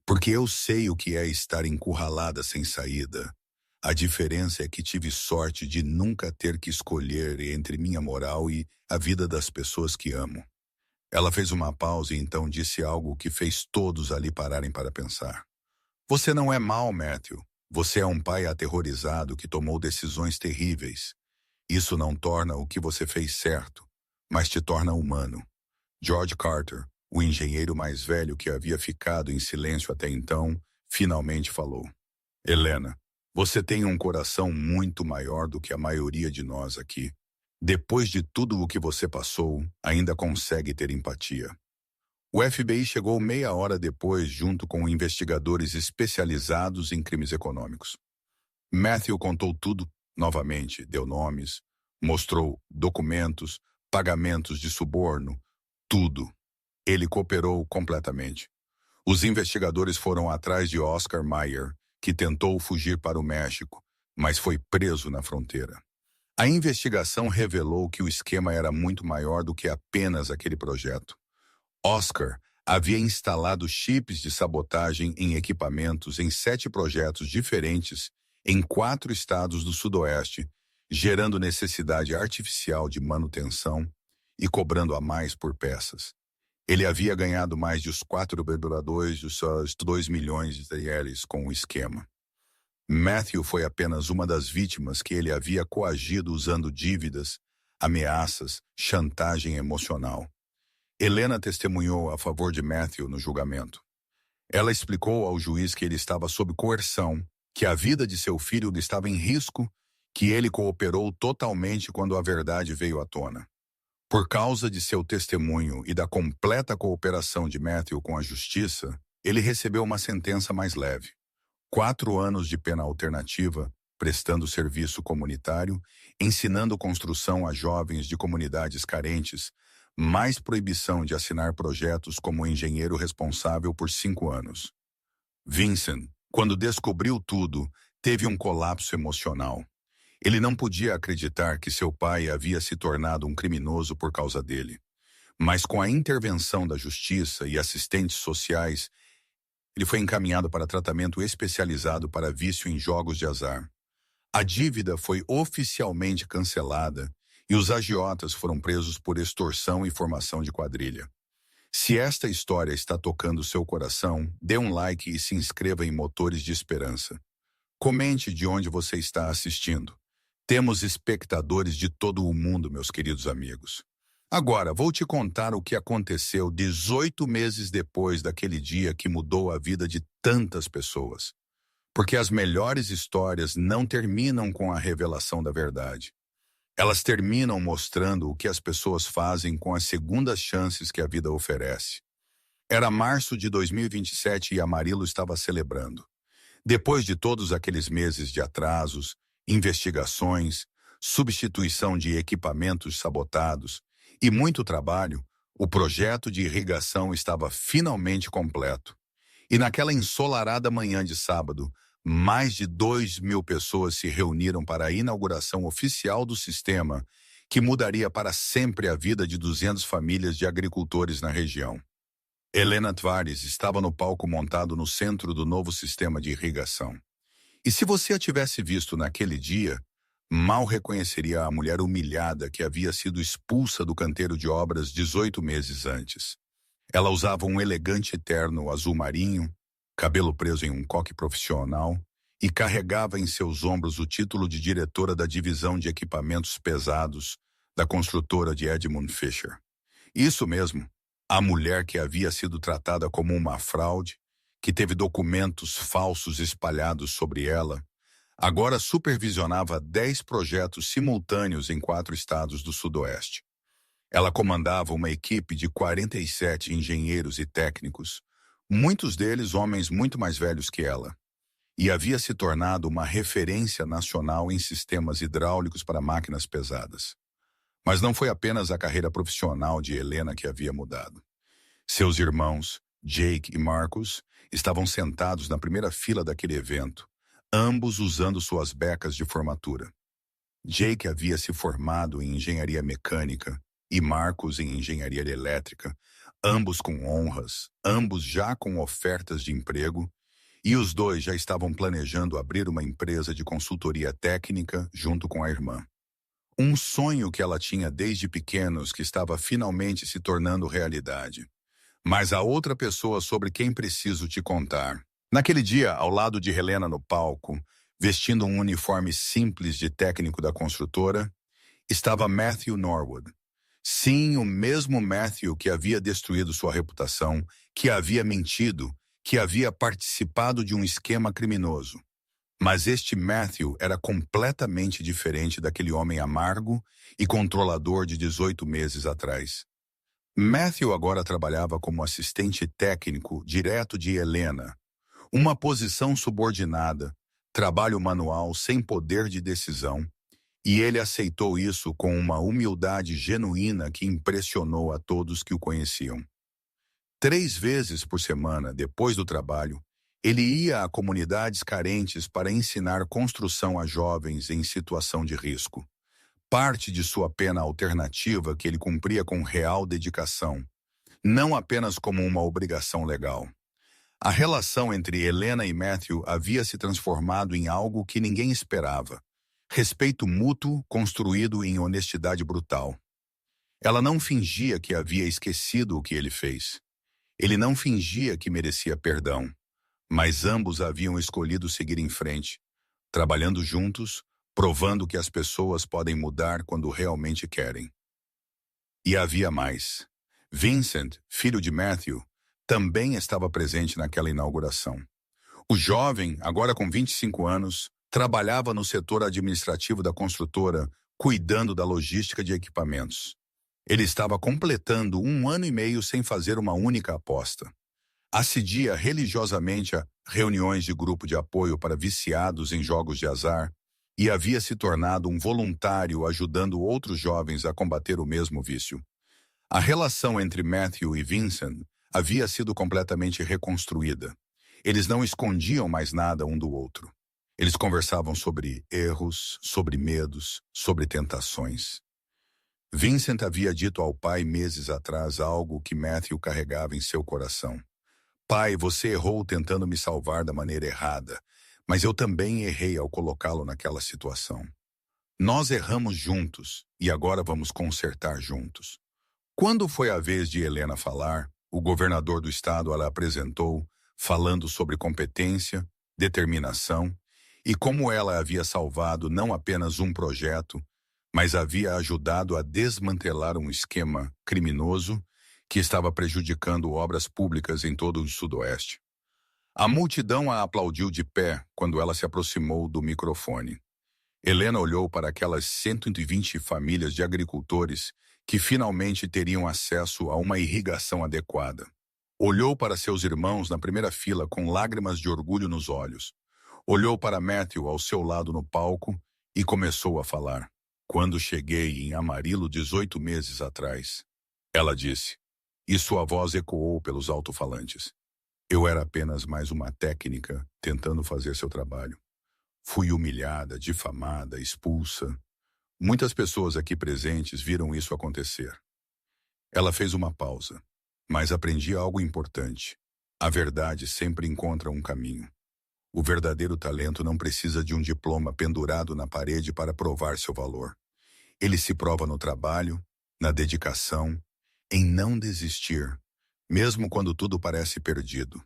Porque eu sei o que é estar encurralada sem saída. A diferença é que tive sorte de nunca ter que escolher entre minha moral e a vida das pessoas que amo. Ela fez uma pausa e então disse algo que fez todos ali pararem para pensar. Você não é mau, Matthew. Você é um pai aterrorizado que tomou decisões terríveis. Isso não torna o que você fez certo, mas te torna humano. George Carter, o engenheiro mais velho que havia ficado em silêncio até então, finalmente falou. Helena, você tem um coração muito maior do que a maioria de nós aqui. Depois de tudo o que você passou, ainda consegue ter empatia. O FBI chegou meia hora depois junto com investigadores especializados em crimes econômicos. Matthew contou tudo novamente, deu nomes, mostrou documentos, pagamentos de suborno, tudo. Ele cooperou completamente. Os investigadores foram atrás de Oscar Mayer, que tentou fugir para o México, mas foi preso na fronteira. A investigação revelou que o esquema era muito maior do que apenas aquele projeto. Oscar havia instalado chips de sabotagem em equipamentos em 7 projetos diferentes em 4 estados do Sudoeste, gerando necessidade artificial de manutenção e cobrando a mais por peças. Ele havia ganhado mais de os 4,2 dos seus 2 milhões de reais com o esquema. Matthew foi apenas uma das vítimas que ele havia coagido usando dívidas, ameaças, chantagem emocional. Helena testemunhou a favor de Matthew no julgamento. Ela explicou ao juiz que ele estava sob coerção, que a vida de seu filho estava em risco, que ele cooperou totalmente quando a verdade veio à tona. Por causa de seu testemunho e da completa cooperação de Matthew com a justiça, ele recebeu uma sentença mais leve. 4 anos de pena alternativa, prestando serviço comunitário, ensinando construção a jovens de comunidades carentes, mais proibição de assinar projetos como engenheiro responsável por 5 anos. Vincent, quando descobriu tudo, teve um colapso emocional. Ele não podia acreditar que seu pai havia se tornado um criminoso por causa dele. Mas com a intervenção da justiça e assistentes sociais, ele foi encaminhado para tratamento especializado para vício em jogos de azar. A dívida foi oficialmente cancelada e os agiotas foram presos por extorsão e formação de quadrilha. Se esta história está tocando seu coração, dê um like e se inscreva em Motores de Esperança. Comente de onde você está assistindo. Temos espectadores de todo o mundo, meus queridos amigos. Agora, vou te contar o que aconteceu 18 meses depois daquele dia que mudou a vida de tantas pessoas. Porque as melhores histórias não terminam com a revelação da verdade. Elas terminam mostrando o que as pessoas fazem com as segundas chances que a vida oferece. Era março de 2027 e Amarillo estava celebrando. Depois de todos aqueles meses de atrasos, investigações, substituição de equipamentos sabotados e muito trabalho, o projeto de irrigação estava finalmente completo. E naquela ensolarada manhã de sábado, mais de 2.000 pessoas se reuniram para a inauguração oficial do sistema, que mudaria para sempre a vida de 200 famílias de agricultores na região. Helena Tavares estava no palco montado no centro do novo sistema de irrigação. E se você a tivesse visto naquele dia, mal reconheceria a mulher humilhada que havia sido expulsa do canteiro de obras 18 meses antes. Ela usava um elegante terno azul marinho, cabelo preso em um coque profissional, e carregava em seus ombros o título de diretora da divisão de equipamentos pesados da construtora de Edmund Fisher. Isso mesmo, a mulher que havia sido tratada como uma fraude, que teve documentos falsos espalhados sobre ela, agora supervisionava 10 projetos simultâneos em 4 estados do Sudoeste. Ela comandava uma equipe de 47 engenheiros e técnicos, muitos deles homens muito mais velhos que ela, e havia se tornado uma referência nacional em sistemas hidráulicos para máquinas pesadas. Mas não foi apenas a carreira profissional de Helena que havia mudado. Seus irmãos, Jake e Marcus, estavam sentados na primeira fila daquele evento, ambos usando suas becas de formatura. Jake havia se formado em engenharia mecânica e Marcus em engenharia elétrica, ambos com honras, ambos já com ofertas de emprego, e os dois já estavam planejando abrir uma empresa de consultoria técnica junto com a irmã. Um sonho que ela tinha desde pequenos que estava finalmente se tornando realidade. Mas há outra pessoa sobre quem preciso te contar. Naquele dia, ao lado de Helena no palco, vestindo um uniforme simples de técnico da construtora, estava Matthew Norwood. Sim, o mesmo Matthew que havia destruído sua reputação, que havia mentido, que havia participado de um esquema criminoso. Mas este Matthew era completamente diferente daquele homem amargo e controlador de 18 meses atrás. Matthew agora trabalhava como assistente técnico direto de Helena, uma posição subordinada, trabalho manual sem poder de decisão, e ele aceitou isso com uma humildade genuína que impressionou a todos que o conheciam. 3 vezes por semana, depois do trabalho, ele ia a comunidades carentes para ensinar construção a jovens em situação de risco. Parte de sua pena alternativa que ele cumpria com real dedicação, não apenas como uma obrigação legal. A relação entre Helena e Matthew havia se transformado em algo que ninguém esperava. Respeito mútuo construído em honestidade brutal. Ela não fingia que havia esquecido o que ele fez. Ele não fingia que merecia perdão. Mas ambos haviam escolhido seguir em frente, trabalhando juntos, provando que as pessoas podem mudar quando realmente querem. E havia mais. Vincent, filho de Matthew, também estava presente naquela inauguração. O jovem, agora com 25 anos, trabalhava no setor administrativo da construtora, cuidando da logística de equipamentos. Ele estava completando 1 ano e meio sem fazer uma única aposta. Assidia religiosamente a reuniões de grupo de apoio para viciados em jogos de azar e havia se tornado um voluntário ajudando outros jovens a combater o mesmo vício. A relação entre Matthew e Vincent havia sido completamente reconstruída. Eles não escondiam mais nada um do outro. Eles conversavam sobre erros, sobre medos, sobre tentações. Vincent havia dito ao pai meses atrás algo que Matthew carregava em seu coração. Pai, você errou tentando me salvar da maneira errada, mas eu também errei ao colocá-lo naquela situação. Nós erramos juntos e agora vamos consertar juntos. Quando foi a vez de Helena falar, o governador do estado a apresentou, falando sobre competência, determinação e como ela havia salvado não apenas um projeto, mas havia ajudado a desmantelar um esquema criminoso que estava prejudicando obras públicas em todo o Sudoeste. A multidão a aplaudiu de pé quando ela se aproximou do microfone. Helena olhou para aquelas 120 famílias de agricultores que finalmente teriam acesso a uma irrigação adequada. Olhou para seus irmãos na primeira fila com lágrimas de orgulho nos olhos. Olhou para Matthew ao seu lado no palco e começou a falar. Quando cheguei em Amarillo 18 meses atrás, ela disse, e sua voz ecoou pelos alto-falantes. Eu era apenas mais uma técnica tentando fazer seu trabalho. Fui humilhada, difamada, expulsa. Muitas pessoas aqui presentes viram isso acontecer. Ela fez uma pausa, mas aprendi algo importante. A verdade sempre encontra um caminho. O verdadeiro talento não precisa de um diploma pendurado na parede para provar seu valor. Ele se prova no trabalho, na dedicação, em não desistir, mesmo quando tudo parece perdido.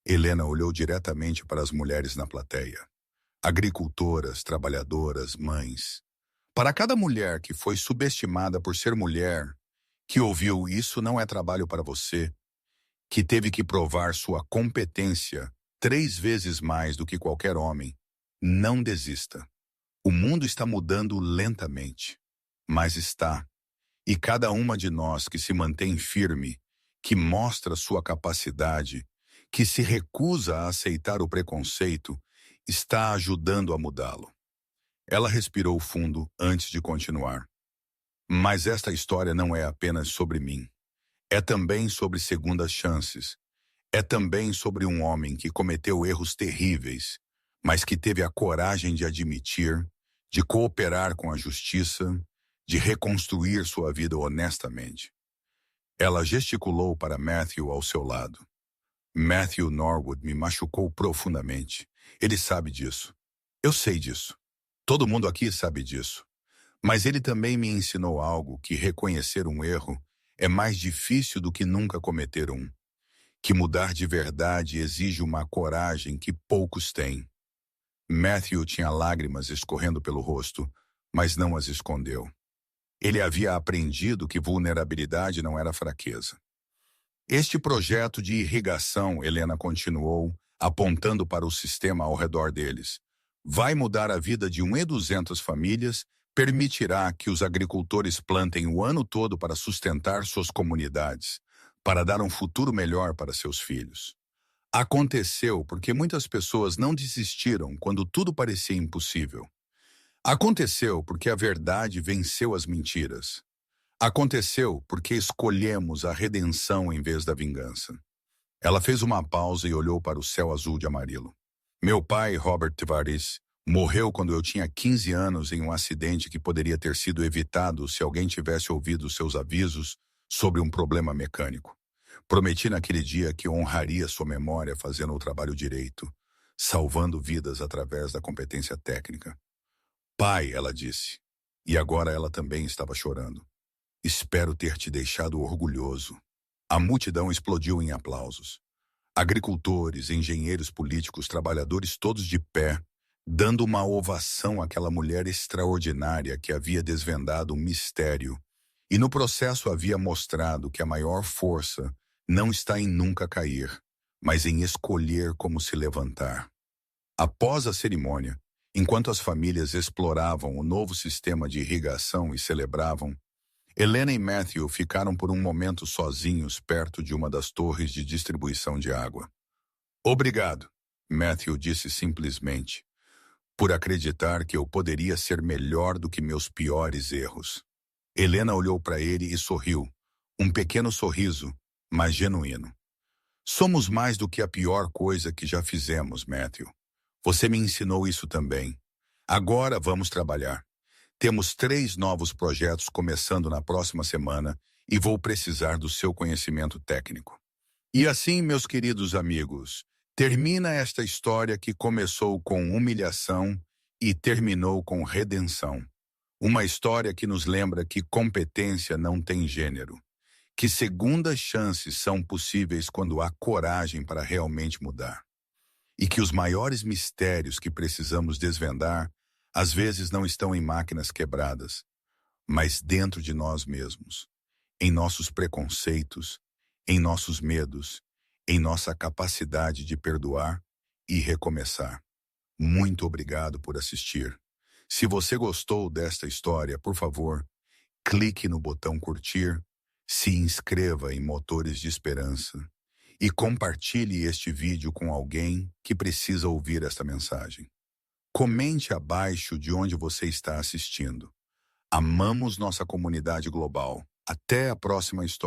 Helena olhou diretamente para as mulheres na plateia. Agricultoras, trabalhadoras, mães. Para cada mulher que foi subestimada por ser mulher, que ouviu isso não é trabalho para você, que teve que provar sua competência 3 vezes mais do que qualquer homem, não desista. O mundo está mudando lentamente, mas está. E cada uma de nós que se mantém firme, que mostra sua capacidade, que se recusa a aceitar o preconceito, está ajudando a mudá-lo. Ela respirou fundo antes de continuar. Mas esta história não é apenas sobre mim. É também sobre segundas chances. É também sobre um homem que cometeu erros terríveis, mas que teve a coragem de admitir, de cooperar com a justiça, de reconstruir sua vida honestamente. Ela gesticulou para Matthew ao seu lado. Matthew Norwood me machucou profundamente. Ele sabe disso. Eu sei disso. Todo mundo aqui sabe disso. Mas ele também me ensinou algo, que reconhecer um erro é mais difícil do que nunca cometer um. Que mudar de verdade exige uma coragem que poucos têm. Matthew tinha lágrimas escorrendo pelo rosto, mas não as escondeu. Ele havia aprendido que vulnerabilidade não era fraqueza. Este projeto de irrigação, Helena continuou, apontando para o sistema ao redor deles, vai mudar a vida de 1.200 famílias, permitirá que os agricultores plantem o ano todo para sustentar suas comunidades, para dar um futuro melhor para seus filhos. Aconteceu porque muitas pessoas não desistiram quando tudo parecia impossível. Aconteceu porque a verdade venceu as mentiras. Aconteceu porque escolhemos a redenção em vez da vingança. Ela fez uma pausa e olhou para o céu azul de Amarillo. Meu pai, Robert Tavares, morreu quando eu tinha 15 anos em um acidente que poderia ter sido evitado se alguém tivesse ouvido seus avisos sobre um problema mecânico. Prometi naquele dia que honraria sua memória fazendo o trabalho direito, salvando vidas através da competência técnica. Pai, ela disse, e agora ela também estava chorando. Espero ter te deixado orgulhoso. A multidão explodiu em aplausos. Agricultores, engenheiros políticos, trabalhadores todos de pé, dando uma ovação àquela mulher extraordinária que havia desvendado um mistério e no processo havia mostrado que a maior força não está em nunca cair, mas em escolher como se levantar. Após a cerimônia, enquanto as famílias exploravam o novo sistema de irrigação e celebravam, Helena e Matthew ficaram por um momento sozinhos perto de uma das torres de distribuição de água. Obrigado, Matthew disse simplesmente, por acreditar que eu poderia ser melhor do que meus piores erros. Helena olhou para ele e sorriu, um pequeno sorriso, mas genuíno. Somos mais do que a pior coisa que já fizemos, Matthew. Você me ensinou isso também. Agora vamos trabalhar. Temos 3 novos projetos começando na próxima semana e vou precisar do seu conhecimento técnico. E assim, meus queridos amigos, termina esta história que começou com humilhação e terminou com redenção. Uma história que nos lembra que competência não tem gênero, que segundas chances são possíveis quando há coragem para realmente mudar. E que os maiores mistérios que precisamos desvendar às vezes não estão em máquinas quebradas, mas dentro de nós mesmos, em nossos preconceitos, em nossos medos, em nossa capacidade de perdoar e recomeçar. Muito obrigado por assistir. Se você gostou desta história, por favor, clique no botão curtir, se inscreva em Motores de Esperança e compartilhe este vídeo com alguém que precisa ouvir esta mensagem. Comente abaixo de onde você está assistindo. Amamos nossa comunidade global. Até a próxima história.